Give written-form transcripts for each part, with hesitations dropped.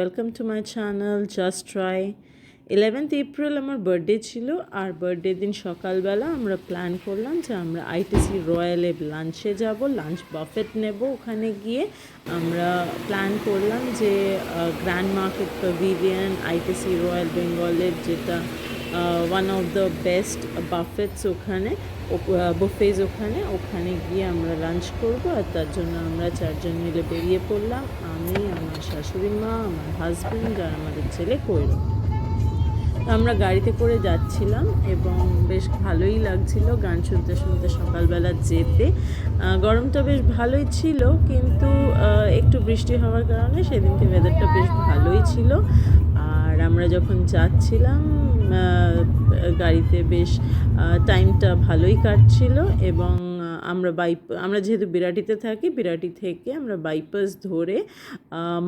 Welcome to my channel just try. 11th April আমার birthday ছিল, আর birthday দিন সকালবেলা আমরা প্ল্যান করলাম যে আমরা আইটিসি রয়্যালে লাঞ্চে যাব, লাঞ্চ বাফেট নেব। ওখানে গিয়ে আমরা প্ল্যান করলাম যে grand market pavilion ITC royal বেঙ্গলের যেটা ওয়ান অফ দ্য বেস্ট বাফেটস ওখানে বুফেজ ওখানে গিয়ে আমরা লাঞ্চ করব। আর তার জন্য আমরা 4 জন মিলে বেরিয়ে পড়লাম, আমি, আমার শাশুড়ি মা, আমার হাজব্যান্ড আর আমাদের ছেলে কৈরব। আমরা গাড়িতে করে যাচ্ছিলাম এবং বেশ ভালোই লাগছিল গান শুনতে শুনতে সকালবেলা যেতে। গরমটা বেশ ভালোই ছিল, কিন্তু একটু বৃষ্টি হওয়ার কারণে সেদিনকে ওয়েদারটা বেশ ভালোই ছিল। আর আমরা যখন যাচ্ছিলাম গাড়িতে বেশ টাইমটা ভালোই কাটছিল। এবং আমরা যেহেতু বিরাটিতে থাকি, বিরাটি থেকে আমরা বাইপাস ধরে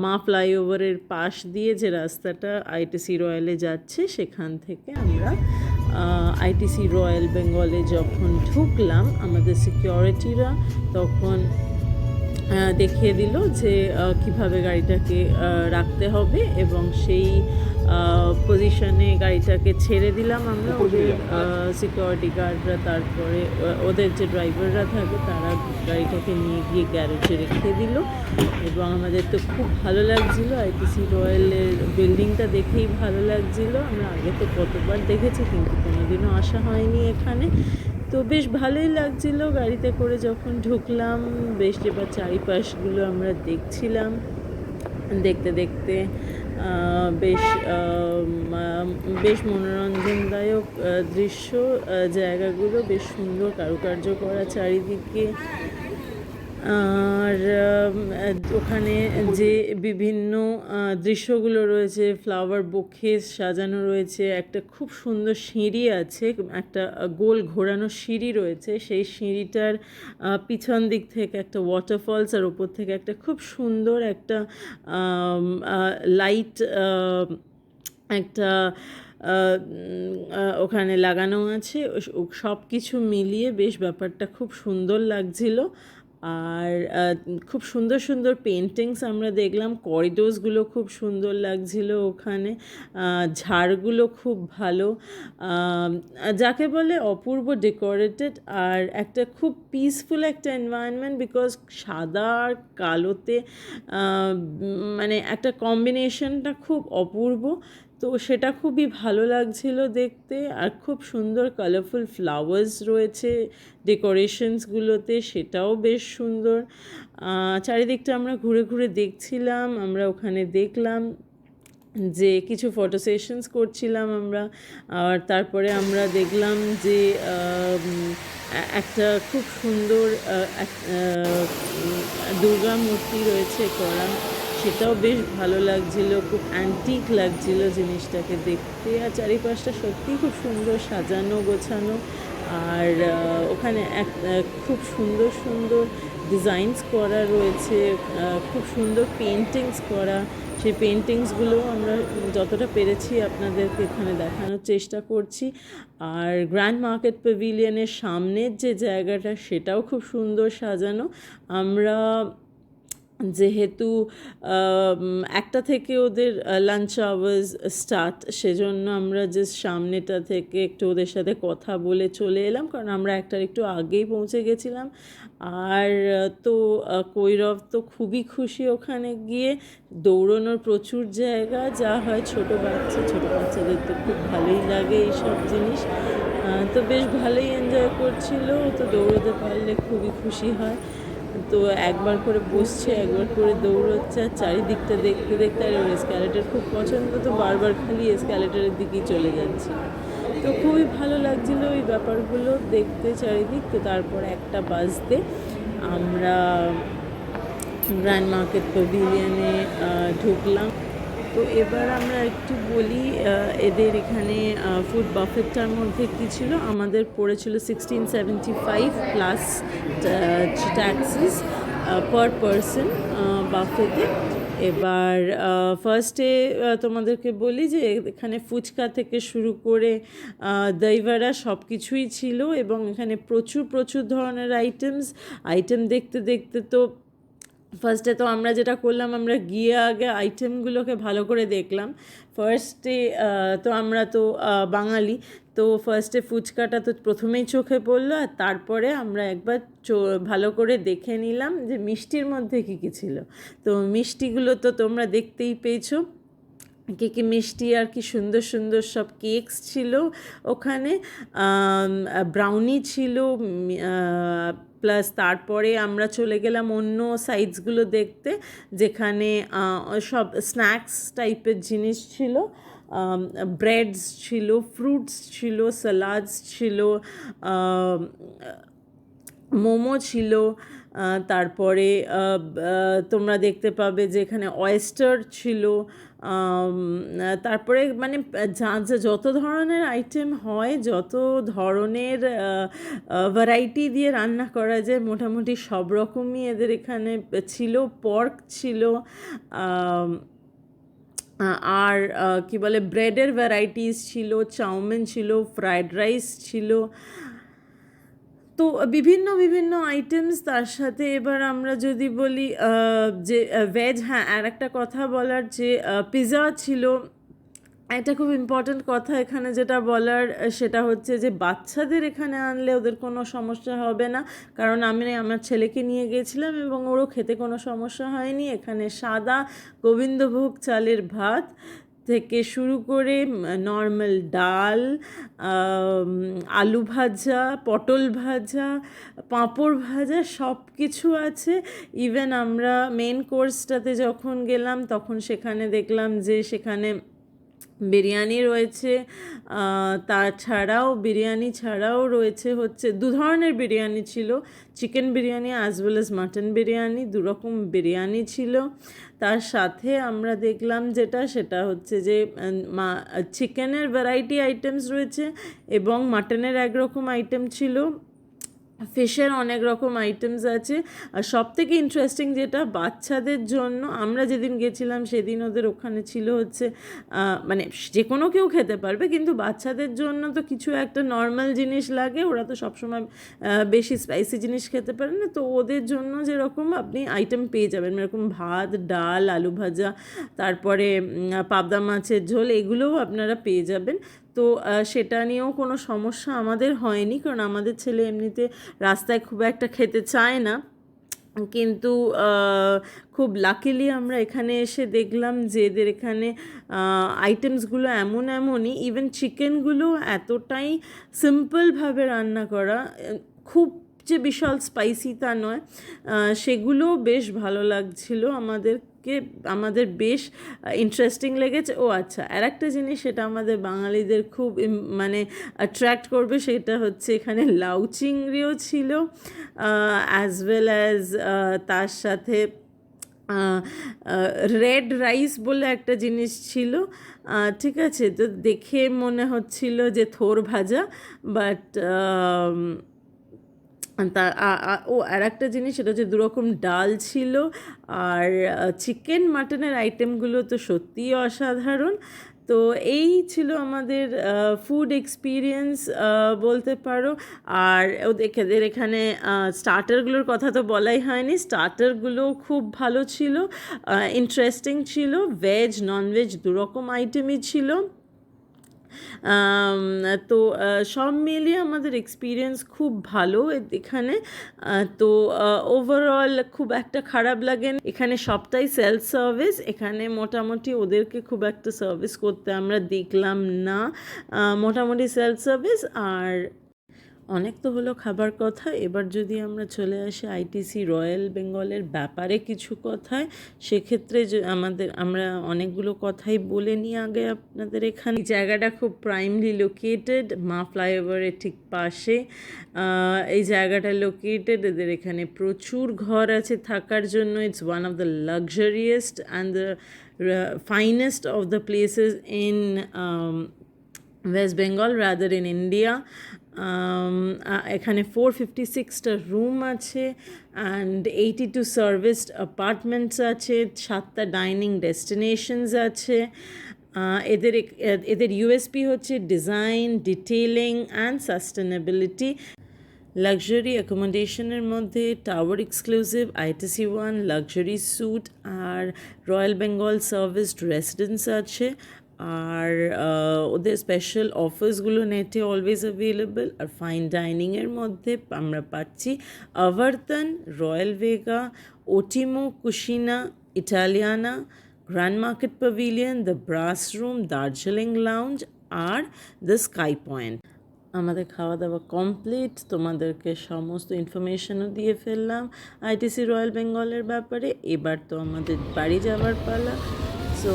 মা ফ্লাইওভারের পাশ দিয়ে যে রাস্তাটা আইটিসি রয়্যালে যাচ্ছে সেখান থেকে আমরা আইটিসি রয়্যাল বেঙ্গলে যখন ঢুকলাম, আমাদের সিকিউরিটিরা তখন দেখিয়ে দিল যে কিভাবে গাড়িটাকে রাখতে হবে, এবং সেই পজিশনে গাড়িটাকে ছেড়ে দিলাম আমরা। ওদের সিকিউরিটি গার্ডরা, তারপরে ওদের যে ড্রাইভাররা থাকে তারা গাড়িটাকে নিয়ে গিয়ে গ্যারেজে রেখে দিল। এবং আমাদের তো খুব ভালো লাগছিলো, আইটিসি রয়্যালের বিল্ডিংটা দেখেই ভালো লাগছিলো। আমরা আগে তো কতবার দেখেছি, কিন্তু কোনোদিনও আসা হয়নি এখানে। তো বেশ ভালোই লাগছিলো গাড়িতে করে যখন ঢুকলাম। বেশ এবার চারিপাশগুলো আমরা দেখছিলাম, দেখতে দেখতে বেশ বেশ মনোরঞ্জনদায়ক দৃশ্য। জায়গাগুলো বেশ সুন্দর কারুকার্য করা চারিদিকে। আর ওখানে যে বিভিন্ন দৃশ্যগুলো রয়েছে, ফ্লাওয়ার বুকে সাজানো রয়েছে, একটা খুব সুন্দর সিঁড়ি আছে, একটা গোল ঘোরানো সিঁড়ি রয়েছে। সেই সিঁড়িটার পিছন দিক থেকে একটা ওয়াটারফলস, আর ওপর থেকে একটা খুব সুন্দর একটা লাইট একটা ওখানে লাগানো আছে। সব কিছু মিলিয়ে বেশ ব্যাপারটা খুব সুন্দর লাগছিল। আর খুব সুন্দর সুন্দর পেন্টিংস আমরা দেখলাম, করিডোরসগুলো খুব সুন্দর লাগছিল ওখানে। ঝাড়গুলো খুব ভালো, যাকে বলে অপূর্ব ডেকোরেটেড, আর একটা খুব পিসফুল একটা এনভায়রনমেন্ট, বিকজ সাদা আর কালোতে মানে একটা কম্বিনেশনটা খুব অপূর্ব। তো সেটা খুবই ভালো লাগছিল দেখতে। আর খুব সুন্দর কালারফুল ফ্লাওয়ার্স রয়েছে ডেকোরেশনসগুলোতে, সেটাও বেশ সুন্দর। চারিদিকটা আমরা ঘুরে ঘুরে দেখছিলাম। আমরা ওখানে দেখলাম যে কিছু ফটো সেশনস করছিলাম আমরা। আর তারপরে আমরা দেখলাম যে একটা খুব সুন্দর দুর্গা মূর্তি রয়েছে করা, সেটাও বেশ ভালো লাগছিলো, খুব অ্যান্টিক লাগছিলো জিনিসটাকে দেখতে। আর চারিপাশটা সত্যিই খুব সুন্দর সাজানো গোছানো। আর ওখানে খুব সুন্দর সুন্দর ডিজাইনস করা রয়েছে, খুব সুন্দর পেন্টিংস করা। সেই পেন্টিংসগুলো আমরা যতটা পেরেছি আপনাদেরকে এখানে দেখানোর চেষ্টা করছি। আর গ্র্যান্ড মার্কেট প্যাভিলিয়নের সামনের যে জায়গাটা, সেটাও খুব সুন্দর সাজানো। আমরা যেহেতু একটা থেকে ওদের লাঞ্চ আওয়ার্স স্টার্ট, সেজন্য আমরা জাস্ট সামনেটা থেকে একটু ওদের সাথে কথা বলে চলে এলাম, কারণ আমরা একটার একটু আগেই পৌঁছে গেছিলাম। আর তো কৈরব তো খুবই খুশি ওখানে গিয়ে। দৌড়ানোর প্রচুর জায়গা, যা হয় ছোটো বাচ্চাদের তো খুব ভালোই লাগে এইসব জিনিস। তো বেশ ভালোই এনজয় করছিল, তো দৌড়োতে পারলে খুবই খুশি হয়। তো একবার করে বসছে, একবার করে দৌড়চ্ছে, আর চারিদিকটা দেখতে দেখতে। আর ওর এসক্যালেটার খুব পছন্দ, তো বারবার খালি এসক্যালেটারের দিকেই চলে যাচ্ছে। তো খুবই ভালো লাগছিলো ওই ব্যাপারগুলো দেখতে চারিদিক। তো তারপর 1টা বাজতে আমরা গ্র্যান্ড মার্কেট প্যাভিলিয়নে ঢুকলাম। তো এবার আমরা একটু বলি এদের এখানে ফুড বাফেটটার মধ্যে কী ছিল। আমাদের পড়েছিল 1675 প্লাস ট্যাক্সেস পার পারসন বাফেতে। এবার ফার্স্টে তোমাদেরকে বলি যে এখানে ফুচকা থেকে শুরু করে দইবড়া সব কিছুই ছিল, এবং এখানে প্রচুর প্রচুর ধরনের আইটেম দেখতে দেখতে তো ফার্স্টে তো আমরা যেটা করলাম, আমরা গিয়ে আগে আইটেমগুলোকে ভালো করে দেখলাম। ফার্স্টে তো আমরা তো বাঙালি, তো ফার্স্টে ফুচকাটা তো প্রথমেই চোখে পড়লো, আর তারপরে আমরা একবার ভালো করে দেখে নিলাম যে মিষ্টির মধ্যে কী কী ছিল। তো মিষ্টিগুলো তো তোমরা দেখতেই পেয়েছো, কী কী মিষ্টি আর কি সুন্দর সুন্দর সব কেকস ছিল ওখানে, ব্রাউনি ছিল, প্লাস তারপরে আমরা চলে গেলাম অন্য সাইডসগুলো দেখতে, যেখানে সব স্ন্যাক্স টাইপের জিনিস ছিল, ব্রেডস ছিল, ফ্রুটস ছিল, স্যালাডস ছিল, মোমো ছিল, তারপরে তোমরা দেখতে পাবে যে এখানে অয়েস্টার ছিল, তারপরে মানে যত ধরনের আইটেম হয়, যত ধরনের ভ্যারাইটি দিয়ে রান্না করা যায়, মোটামুটি সব রকমই এদের এখানে ছিল। পর্ক ছিল, আর কি বলে ব্রেডের ভ্যারাইটিস ছিল, চাউমিন ছিল, ফ্রায়েড রাইস ছিল, তো বিভিন্ন বিভিন্ন আইটেমস। তার সাথে এবার আমরা যদি বলি যে ভেজ, হ্যাঁ আর একটা কথা বলার, যে পিৎজা ছিল। এটা খুব ইম্পর্ট্যান্ট কথা এখানে যেটা বলার, সেটা হচ্ছে যে বাচ্চাদের এখানে আনলে ওদের কোনো সমস্যা হবে না, কারণ আমি আমার ছেলেকে নিয়ে গিয়েছিলাম এবং ওরও খেতে কোনো সমস্যা হয়নি। এখানে সাদা গোবিন্দভোগ চালের ভাত থেকে শুরু করে নর্মাল ডাল, আলু ভাজা, পটল ভাজা, পাঁপড় ভাজা, সব কিছু আছে। ইভেন আমরা মেন কোর্সটাতে যখন গেলাম তখন সেখানে দেখলাম যে সেখানে বিরিয়ানি রয়েছে, তাছাড়াও বিরিয়ানি ছাড়াও রয়েছে হচ্ছে দু ধরনের বিরিয়ানি ছিল, chicken biryani as well as mutton biryani, দুরকম বিরিয়ানি ছিল। তার সাথে আমরা দেখলাম সেটা হচ্ছে যে চিকেনের ভ্যারাইটি আইটেমস রয়েছে এবং মাটনের একরকম আইটেম ছিল, ফিশের অনেক রকম আইটেমস আছে। আর সবথেকে ইন্টারেস্টিং যেটা বাচ্চাদের জন্য, আমরা যেদিন গেছিলাম সেদিন ওদের ওখানে ছিল হচ্ছে মানে যে কোনো কেউ খেতে পারবে, কিন্তু বাচ্চাদের জন্য তো কিছু একটা নর্মাল জিনিস লাগে, ওরা তো সবসময় বেশি স্পাইসি জিনিস খেতে পারে না, তো ওদের জন্য যেরকম আপনি আইটেম পেয়ে যাবেন, এরকম ভাত, ডাল, আলু ভাজা, তারপরে পাবদা মাছের ঝোল, এগুলোও আপনারা পেয়ে যাবেন। তো সেটা নিয়েও কোনো সমস্যা আমাদের হয়নি, কারণ আমাদের ছেলে এমনিতে রাস্তায় খুব একটা খেতে চায় না, কিন্তু খুব লাকিলি আমরা এখানে এসে দেখলাম যে এদের এখানে আইটেমসগুলো এমনই, ইভেন চিকেনগুলো এতটাই সিম্পলভাবে রান্না করা, খুব যে বিশাল স্পাইসি তা নয়, সেগুলোও বেশ ভালো লাগছিল আমাদের বেশ ইন্টারেস্টিং লেগেছে। ও আচ্ছা, আর একটা জিনিস সেটা আমাদের বাঙালিদের খুব মানে অ্যাট্রাক্ট করবে, সেটা হচ্ছে এখানে লাউ চিংড়িও ছিল, অ্যাজ ওয়েল অ্যাজ তার সাথে রেড রাইস বলে একটা জিনিস ছিল, ঠিক আছে, তো দেখে মনে হচ্ছিল যে থোর ভাজা, বাট তা আর একটা জিনিস, সেটা হচ্ছে দুরকম ডাল ছিল, আর চিকেন মাটনের আইটেমগুলো তো সত্যিই অসাধারণ। তো এই ছিল আমাদের ফুড এক্সপিরিয়েন্স বলতে পারো। আর ওদের এখানে স্টার্টারগুলোর কথা তো বলাই হয়নি, স্টার্টারগুলো খুব ভালো ছিল, ইন্টারেস্টিং ছিল, ভেজ ননভেজ দুরকম আইটেমই ছিল। তো সব মিলিয়ে আমাদের এক্সপিরিয়েন্স খুব ভালো এখানে। তো ওভারঅল খুব একটা খারাপ লাগেনি। এখানে সবটাই সেলফ সার্ভিস, এখানে মোটামুটি ওদেরকে খুব একটা সার্ভিস করতে আমরা দেখলাম না, মোটামুটি সেলফ সার্ভিস। আর অনেক তো হলো খাবার কথা, এবার যদি আমরা চলে আসি আইটিসি রয়্যাল বেঙ্গলের ব্যাপারে কিছু কথায়, সেক্ষেত্রে আমরা অনেকগুলো কথাই বলে নিই আগে আপনাদের। এখানে জায়গাটা খুব প্রাইমলি লোকেটেড, মা ফ্লাইওভারের ঠিক পাশে এই জায়গাটা লোকেটেড। এদের এখানে প্রচুর ঘর আছে থাকার জন্য, it's one of the luxuriest and the finest of the places in West Bengal, rather in India. এখানে 456টা রুম আছে অ্যান্ড 82 সার্ভিসড অ্যাপার্টমেন্টস আছে, 7টা ডাইনিং ডেস্টিনেশনস আছে। এদের ইউএসপি হচ্ছে design, detailing and sustainability. Luxury অ্যাকোমোডেশনের মধ্যে tower exclusive ITC one luxury suite আর রয়্যাল বেঙ্গল সার্ভিসড রেসিডেন্স আছে। আর ওদের স্পেশাল অফার্সগুলো নেটে অলওয়েজ অ্যাভেলেবল। আর ফাইন ডাইনিংয়ের মধ্যে আমরা পাচ্ছি আভারতন, royal Vega, Ottimo, Cucina, Italiana, grand market pavilion, the brass room, Darjeeling lounge আর দ্য স্কাই পয়েন্ট। আমাদের খাওয়া দাওয়া কমপ্লিট, তোমাদেরকে সমস্ত ইনফরমেশনও দিয়ে ফেললাম আইটিসি রয়্যাল বেঙ্গলের ব্যাপারে। এবার তো আমাদের বাড়ি যাওয়ার পালা। সো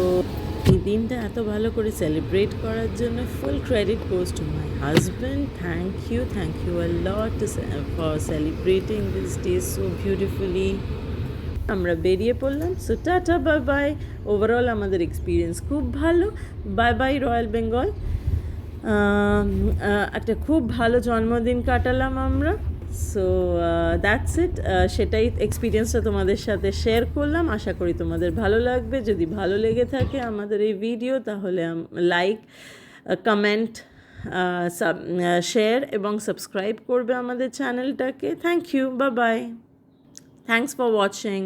এই দিনটা এত ভালো করে সেলিব্রেট করার জন্য full credit goes to my husband. Thank you a lot for celebrating this day so beautifully. আমরা বেরিয়ে পড়লাম। So tata, bye bye. Overall আমাদের এক্সপিরিয়েন্স খুব ভালো। Bye bye royal Bengal. একটা খুব ভালো জন্মদিন কাটালাম আমরা। সো দ্যাটস ইট, সেটাই এক্সপিরিয়েন্সটা তোমাদের সাথে শেয়ার করলাম। আশা করি তোমাদের ভালো লাগবে। যদি ভালো লেগে থাকে আমাদের এই ভিডিও, তাহলে লাইক, কমেন্ট, শেয়ার এবং সাবস্ক্রাইব করবে আমাদের চ্যানেলটাকে। Thank you, bye bye. Thanks for watching.